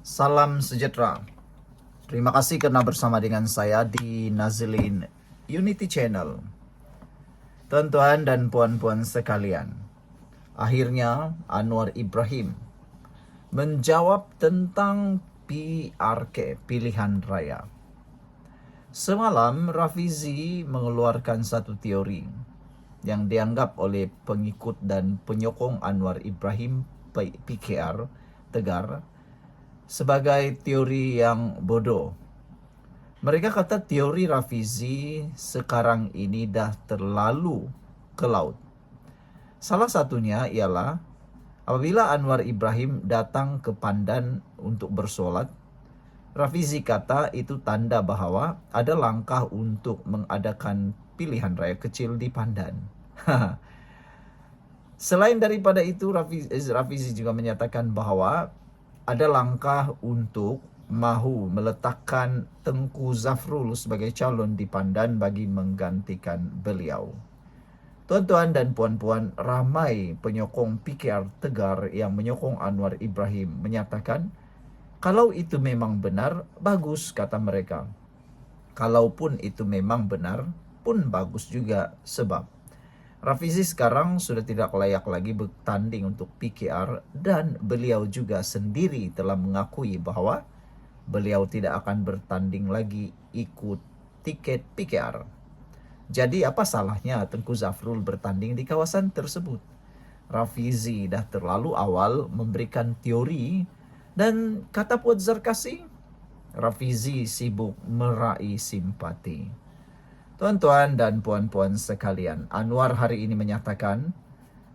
Salam sejahtera. Terima kasih karena bersama dengan saya di Nazilin Unity Channel. Tuan-tuan dan puan-puan sekalian, akhirnya Anwar Ibrahim menjawab tentang PRK, pilihan raya. Semalam Rafizi mengeluarkan satu teori yang dianggap oleh pengikut dan penyokong Anwar Ibrahim PKR Tegar sebagai teori yang bodoh. Mereka kata teori Rafizi sekarang ini dah terlalu ke laut. Salah satunya ialah apabila Anwar Ibrahim datang ke Pandan untuk bersolat, Rafizi kata itu tanda bahawa ada langkah untuk mengadakan pilihan raya kecil di Pandan. Selain daripada itu, Rafizi juga menyatakan bahawa ada langkah untuk mahu meletakkan Tengku Zafrul sebagai calon di Pandan bagi menggantikan beliau. Tuan-tuan dan puan-puan, ramai penyokong PKR Tegar yang menyokong Anwar Ibrahim menyatakan, kalau itu memang benar, bagus kata mereka. Kalaupun itu memang benar, pun bagus juga sebab Rafizi sekarang sudah tidak layak lagi bertanding untuk PKR dan beliau juga sendiri telah mengakui bahawa beliau tidak akan bertanding lagi ikut tiket PKR. Jadi apa salahnya Tengku Zafrul bertanding di kawasan tersebut? Rafizi dah terlalu awal memberikan teori dan kata Puan Zarkasi, Rafizi sibuk meraih simpati. Tuan-tuan dan puan-puan sekalian, Anwar hari ini menyatakan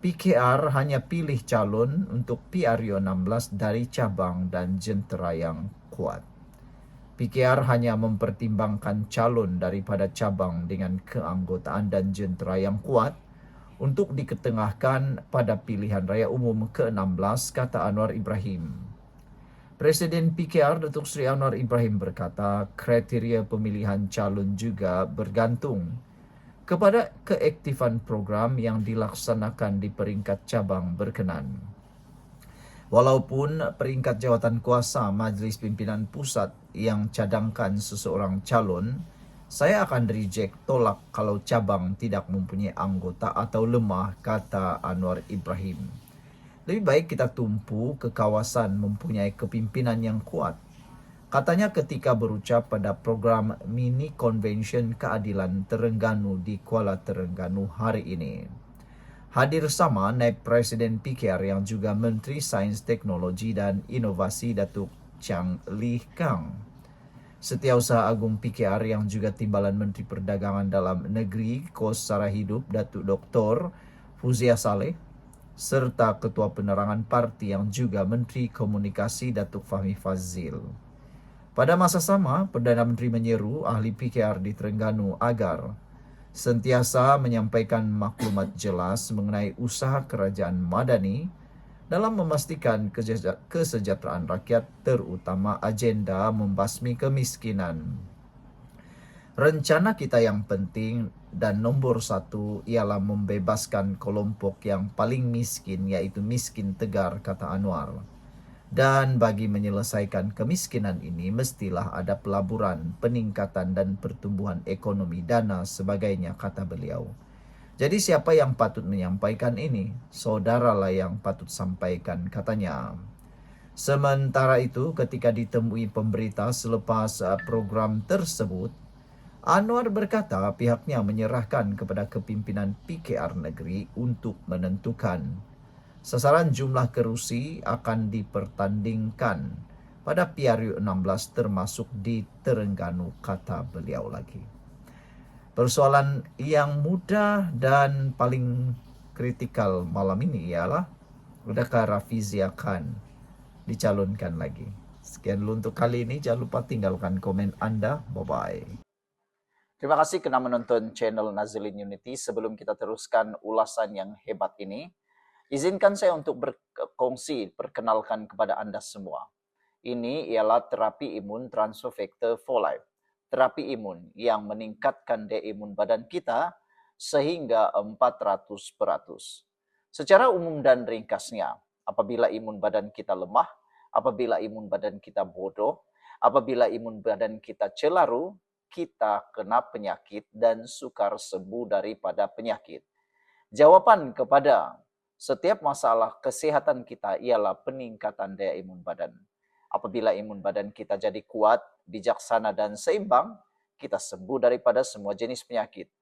PKR hanya pilih calon untuk PRU 16 dari cabang dan jentera yang kuat. PKR hanya mempertimbangkan calon daripada cabang dengan keanggotaan dan jentera yang kuat untuk diketengahkan pada pilihan raya umum ke-16, kata Anwar Ibrahim. Presiden PKR Datuk Seri Anwar Ibrahim berkata kriteria pemilihan calon juga bergantung kepada keaktifan program yang dilaksanakan di peringkat cabang berkenan. Walaupun peringkat jawatan kuasa Majlis Pimpinan Pusat yang cadangkan seseorang calon, saya akan reject tolak kalau cabang tidak mempunyai anggota atau lemah, kata Anwar Ibrahim. Lebih baik kita tumpu ke kawasan mempunyai kepimpinan yang kuat. Katanya ketika berucap pada program Mini Convention Keadilan Terengganu di Kuala Terengganu hari ini. Hadir sama Naib Presiden PKR yang juga Menteri Sains Teknologi dan Inovasi Datuk Chang Lee Kang. Setiausaha Agung PKR yang juga Timbalan Menteri Perdagangan Dalam Negeri Kos Sara Hidup Datuk Dr. Fuzia Saleh serta Ketua Penerangan Parti yang juga Menteri Komunikasi Datuk Fahmi Fazil. Pada masa sama, Perdana Menteri menyeru ahli PKR di Terengganu agar sentiasa menyampaikan maklumat jelas mengenai usaha kerajaan Madani dalam memastikan kesejahteraan rakyat, terutama agenda membasmi kemiskinan. Rencana kita yang penting dan nombor satu ialah membebaskan kelompok yang paling miskin, yaitu miskin tegar, kata Anwar. Dan bagi menyelesaikan kemiskinan ini, mestilah ada pelaburan, peningkatan dan pertumbuhan ekonomi, dana sebagainya, kata beliau. Jadi siapa yang patut menyampaikan ini? Saudaralah yang patut sampaikan, katanya. Sementara itu, ketika ditemui pemberita selepas program tersebut, Anwar berkata pihaknya menyerahkan kepada kepimpinan PKR negeri untuk menentukan sasaran jumlah kerusi akan dipertandingkan pada PRU 16 termasuk di Terengganu, kata beliau lagi. Persoalan yang mudah dan paling kritikal malam ini ialah adakah Rafizi akan dicalonkan lagi. Sekian dulu untuk kali ini. Jangan lupa tinggalkan komen Anda. Bye-bye. Terima kasih kerana menonton channel Nazilin Unity. Sebelum kita teruskan ulasan yang hebat ini, izinkan saya untuk berkongsi, perkenalkan kepada anda semua. Ini ialah terapi imun transfer factor for life. Terapi imun yang meningkatkan daya imun badan kita sehingga 400%. Secara umum dan ringkasnya, apabila imun badan kita lemah, Apabila imun badan kita bodoh, apabila imun badan kita celaru, kita kena penyakit dan sukar sembuh daripada penyakit. Jawaban kepada setiap masalah kesehatan kita ialah peningkatan daya imun badan. Apabila imun badan kita jadi kuat, bijaksana dan seimbang, kita sembuh daripada semua jenis penyakit.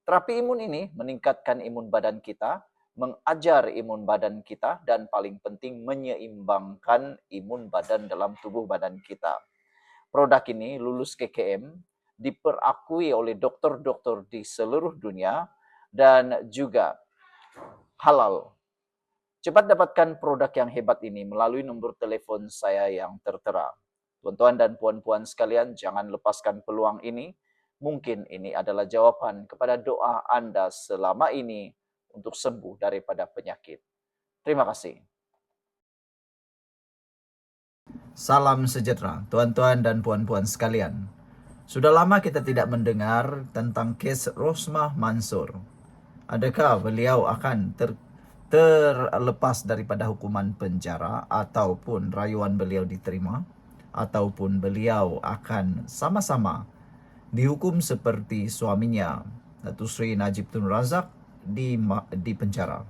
Terapi imun ini meningkatkan imun badan kita, mengajar imun badan kita, dan paling penting menyeimbangkan imun badan dalam tubuh badan kita. Produk ini lulus KKM, diperakui oleh dokter-dokter di seluruh dunia, dan juga halal. Cepat dapatkan produk yang hebat ini melalui nomor telepon saya yang tertera. Tuan-tuan dan puan-puan sekalian, jangan lepaskan peluang ini. Mungkin ini adalah jawaban kepada doa Anda selama ini untuk sembuh daripada penyakit. Terima kasih. Salam sejahtera, tuan-tuan dan puan-puan sekalian. Sudah lama kita tidak mendengar tentang kes Rosmah Mansur. Adakah beliau akan terlepas daripada hukuman penjara ataupun rayuan beliau diterima, ataupun beliau akan sama-sama dihukum seperti suaminya Datuk Seri Najib Tun Razak di penjara.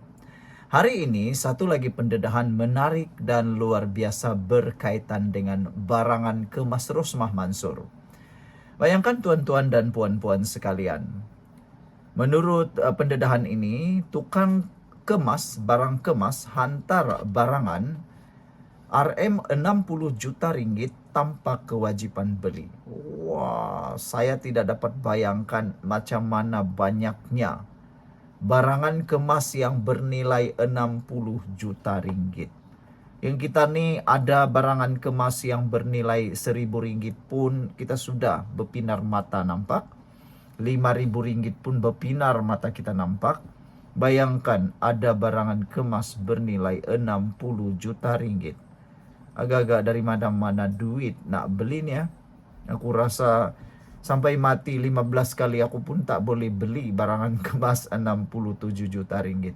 Hari ini satu lagi pendedahan menarik dan luar biasa berkaitan dengan barangan kemas Rosmah Mansur. Bayangkan tuan-tuan dan puan-puan sekalian, menurut pendedahan ini, tukang kemas, barang kemas, hantar barangan RM60 juta ringgit tanpa kewajipan beli. Wah, saya tidak dapat bayangkan macam mana banyaknya barangan kemas yang bernilai 60 juta ringgit. Yang kita ni ada barangan kemas yang bernilai 1.000 ringgit pun kita sudah berpinar mata nampak. 5.000 ringgit pun berpinar mata kita nampak. Bayangkan ada barangan kemas bernilai 60 juta ringgit. Agak-agak dari mana-mana duit nak beli ni ya. Aku rasa sampai mati 15 kali aku pun tak boleh beli barangan kemas 67 juta ringgit.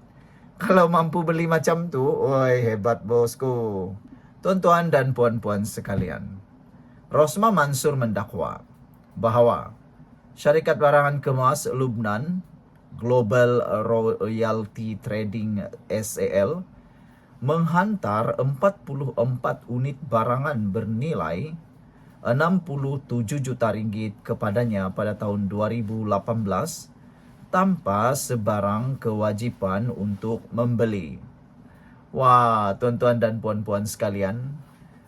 Kalau mampu beli macam tu, oi hebat bosku. Tuan-tuan dan puan-puan sekalian, Rosmah Mansur mendakwa bahawa syarikat barangan kemas Lubnan Global Royalty Trading SAL menghantar 44 unit barangan bernilai 67 juta ringgit kepadanya pada tahun 2018 tanpa sebarang kewajipan untuk membeli. Wah, tuan-tuan dan puan-puan sekalian,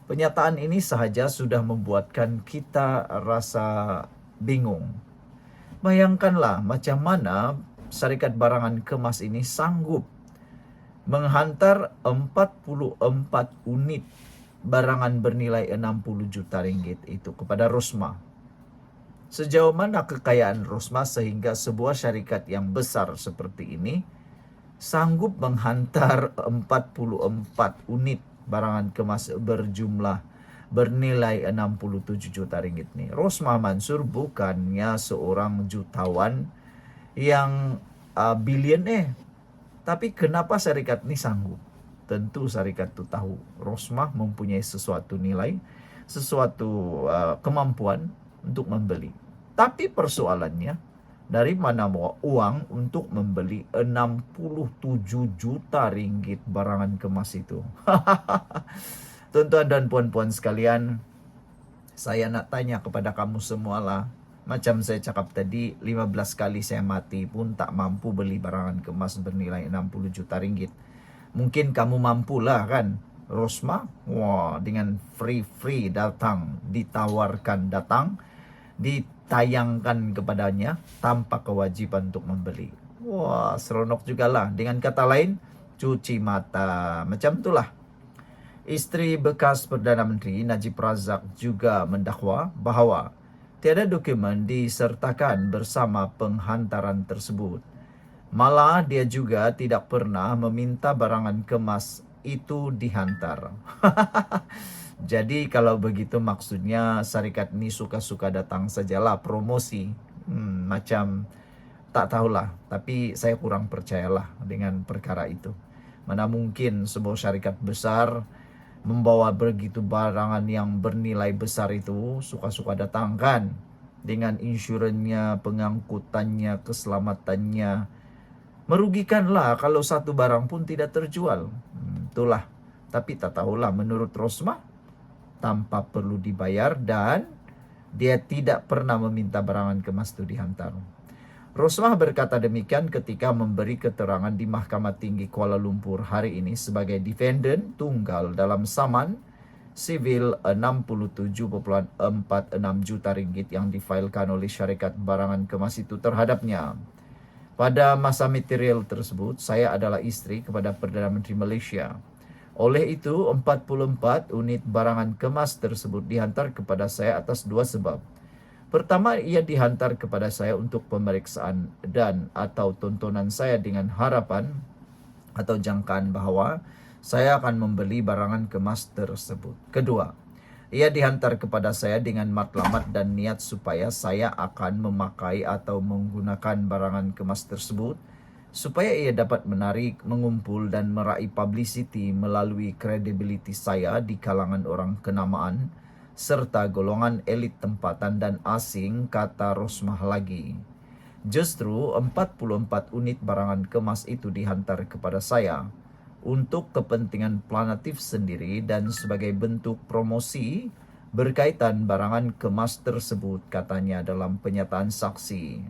pernyataan ini sahaja sudah membuatkan kita rasa bingung. Bayangkanlah macam mana syarikat barangan kemas ini sanggup menghantar 44 unit barangan bernilai 60 juta ringgit itu kepada Rosmah. Sejauh mana kekayaan Rosmah sehingga sebuah syarikat yang besar seperti ini sanggup menghantar 44 unit barangan kemas berjumlah bernilai 67 juta ringgit ni. Rosmah Mansur bukannya seorang jutawan yang bilioner. Tapi kenapa syarikat ni sanggup? Tentu syarikat tu tahu Rosmah mempunyai sesuatu nilai, sesuatu kemampuan untuk membeli. Tapi persoalannya, dari mana bawa uang untuk membeli 67 juta ringgit barangan kemas itu? Tuan-tuan dan puan-puan sekalian, saya nak tanya kepada kamu semualah. Macam saya cakap tadi, 15 kali saya mati pun tak mampu beli barangan kemas bernilai 60 juta ringgit. Mungkin kamu mampulah kan? Rosmah, wah, dengan free datang, ditawarkan datang, ditayangkan kepadanya tanpa kewajiban untuk membeli. Wah, seronok jugalah. Dengan kata lain, cuci mata. Macam itulah. Isteri bekas Perdana Menteri Najib Razak juga mendakwa bahawa tiada dokumen disertakan bersama penghantaran tersebut. Malah dia juga tidak pernah meminta barangan kemas itu dihantar. Jadi kalau begitu maksudnya syarikat ni suka-suka datang sajalah promosi. Macam tak tahulah. Tapi saya kurang percayalah dengan perkara itu. Mana mungkin sebuah syarikat besar membawa begitu barangan yang bernilai besar itu suka-suka datangkan dengan insurannya, pengangkutannya, keselamatannya. Merugikanlah kalau satu barang pun tidak terjual. Itulah. Tapi tak tahulah menurut Rosmah tanpa perlu dibayar dan dia tidak pernah meminta barangan kemas itu dihantar. Rosmah berkata demikian ketika memberi keterangan di Mahkamah Tinggi Kuala Lumpur hari ini sebagai defendant tunggal dalam saman sivil 67,46 juta ringgit yang difailkan oleh syarikat barangan kemas itu terhadapnya. Pada masa material tersebut, saya adalah istri kepada Perdana Menteri Malaysia. Oleh itu, 44 unit barangan kemas tersebut dihantar kepada saya atas dua sebab. Pertama, ia dihantar kepada saya untuk pemeriksaan dan atau tontonan saya dengan harapan atau jangkaan bahawa saya akan membeli barangan kemas tersebut. Kedua, ia dihantar kepada saya dengan matlamat dan niat supaya saya akan memakai atau menggunakan barangan kemas tersebut supaya ia dapat menarik, mengumpul dan meraih publicity melalui kredibiliti saya di kalangan orang kenamaan serta golongan elit tempatan dan asing, kata Rosmah lagi. Justru 44 unit barangan kemas itu dihantar kepada saya untuk kepentingan planatif sendiri dan sebagai bentuk promosi berkaitan barangan kemas tersebut, katanya dalam pernyataan saksi.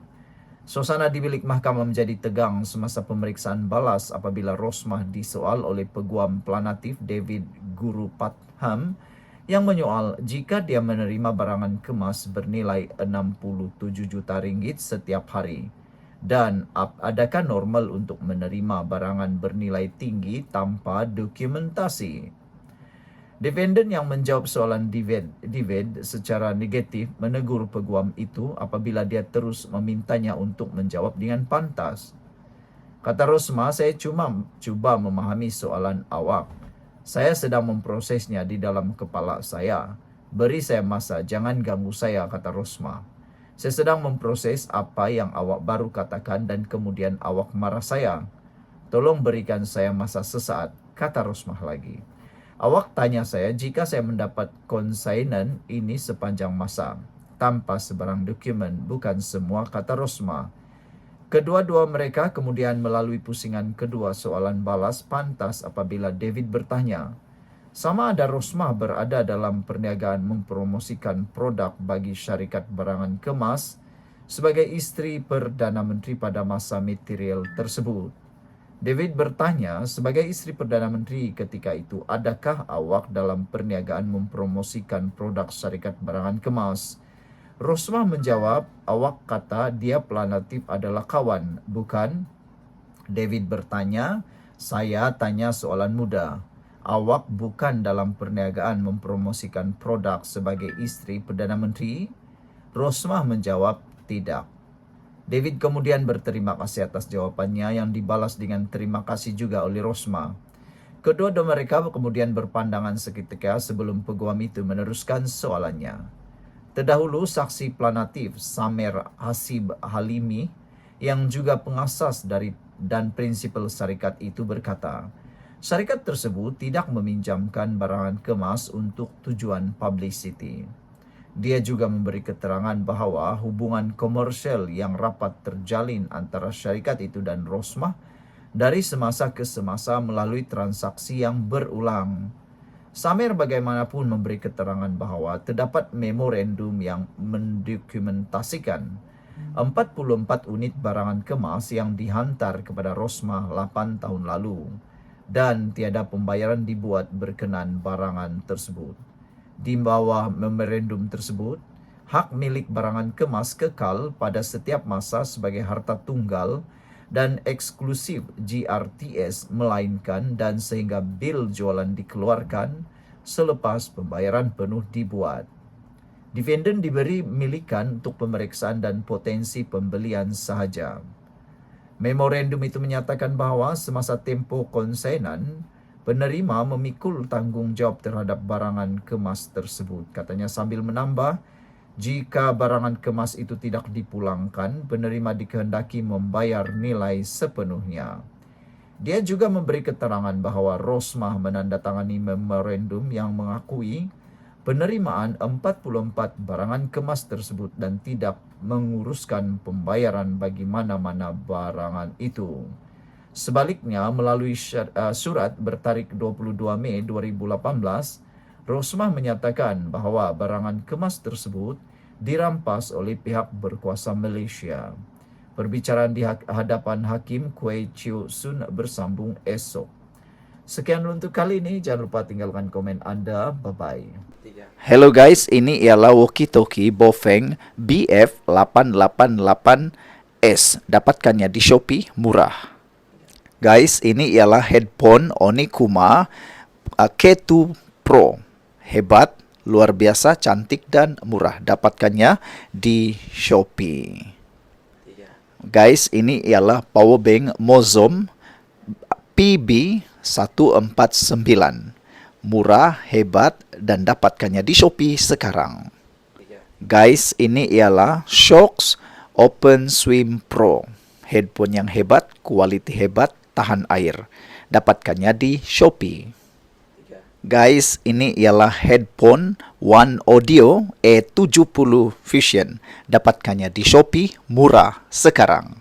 Suasana di bilik mahkamah menjadi tegang semasa pemeriksaan balas apabila Rosmah disoal oleh Peguam Planatif David Guru Patham yang menyoal jika dia menerima barangan kemas bernilai 67 juta ringgit setiap hari. Dan adakah normal untuk menerima barangan bernilai tinggi tanpa dokumentasi? Defendant yang menjawab soalan David secara negatif menegur peguam itu apabila dia terus memintanya untuk menjawab dengan pantas. Kata Rosmah, saya cuma cuba memahami soalan awak. Saya sedang memprosesnya di dalam kepala saya. Beri saya masa, jangan ganggu saya, kata Rosmah. Saya sedang memproses apa yang awak baru katakan dan kemudian awak marah saya. Tolong berikan saya masa sesaat, kata Rosmah lagi. Awak tanya saya jika saya mendapat konsainan ini sepanjang masa, tanpa sebarang dokumen, bukan semua, kata Rosmah. Kedua-dua mereka kemudian melalui pusingan kedua soalan balas pantas apabila David bertanya, sama ada Rosmah berada dalam perniagaan mempromosikan produk bagi syarikat barangan kemas sebagai istri Perdana Menteri pada masa material tersebut. David bertanya, sebagai istri Perdana Menteri ketika itu, adakah awak dalam perniagaan mempromosikan produk syarikat barangan kemas? Rosmah menjawab, awak kata dia planatif adalah kawan, bukan? David bertanya, saya tanya soalan mudah. Awak bukan dalam perniagaan mempromosikan produk sebagai istri Perdana Menteri? Rosmah menjawab, tidak. David kemudian berterima kasih atas jawapannya yang dibalas dengan terima kasih juga oleh Rosmah. Kedua-dua mereka kemudian berpandangan seketika sebelum peguam itu meneruskan soalannya. Terdahulu, saksi planatif Samer Hasib Halimi yang juga pengasas dari dan prinsipal syarikat itu berkata, syarikat tersebut tidak meminjamkan barangan kemas untuk tujuan publicity. Dia juga memberi keterangan bahawa hubungan komersial yang rapat terjalin antara syarikat itu dan Rosmah dari semasa ke semasa melalui transaksi yang berulang. Samer bagaimanapun memberi keterangan bahawa terdapat memorandum yang mendokumentasikan 44 unit barangan kemas yang dihantar kepada Rosmah 8 tahun lalu dan tiada pembayaran dibuat berkenan barangan tersebut. Di bawah memorandum tersebut, hak milik barangan kemas kekal pada setiap masa sebagai harta tunggal dan eksklusif GRTS melainkan dan sehingga bil jualan dikeluarkan selepas pembayaran penuh dibuat. Defendant diberi milikan untuk pemeriksaan dan potensi pembelian sahaja. Memorandum itu menyatakan bahawa semasa tempoh konsainan, penerima memikul tanggungjawab terhadap barangan kemas tersebut. Katanya sambil menambah, jika barangan kemas itu tidak dipulangkan, penerima dikehendaki membayar nilai sepenuhnya. Dia juga memberi keterangan bahwa Rosmah menandatangani memorandum yang mengakui penerimaan 44 barangan kemas tersebut dan tidak menguruskan pembayaran bagi mana-mana barangan itu. Sebaliknya, melalui surat bertarik 22 Mei 2018, Rosmah menyatakan bahwa barangan kemas tersebut dirampas oleh pihak berkuasa Malaysia. Perbicaraan di hadapan Hakim Kwee Chiu Sun bersambung esok. Sekian untuk kali ini. Jangan lupa tinggalkan komen Anda. Bye-bye. Hello guys, ini ialah walkie-talkie Bofeng BF888S. Dapatkannya di Shopee, murah. Guys, ini ialah headphone Onikuma K2 Pro. Hebat, luar biasa, cantik dan murah. Dapatkannya di Shopee. Guys, ini ialah power bank Mozom PB149. Murah, hebat, dan dapatkannya di Shopee sekarang. Guys, ini ialah Shocks Open Swim Pro. Headphone yang hebat, kualiti hebat, tahan air. Dapatkannya di Shopee. Guys, ini ialah headphone One Audio E70 Fusion. Dapatkannya di Shopee, murah sekarang.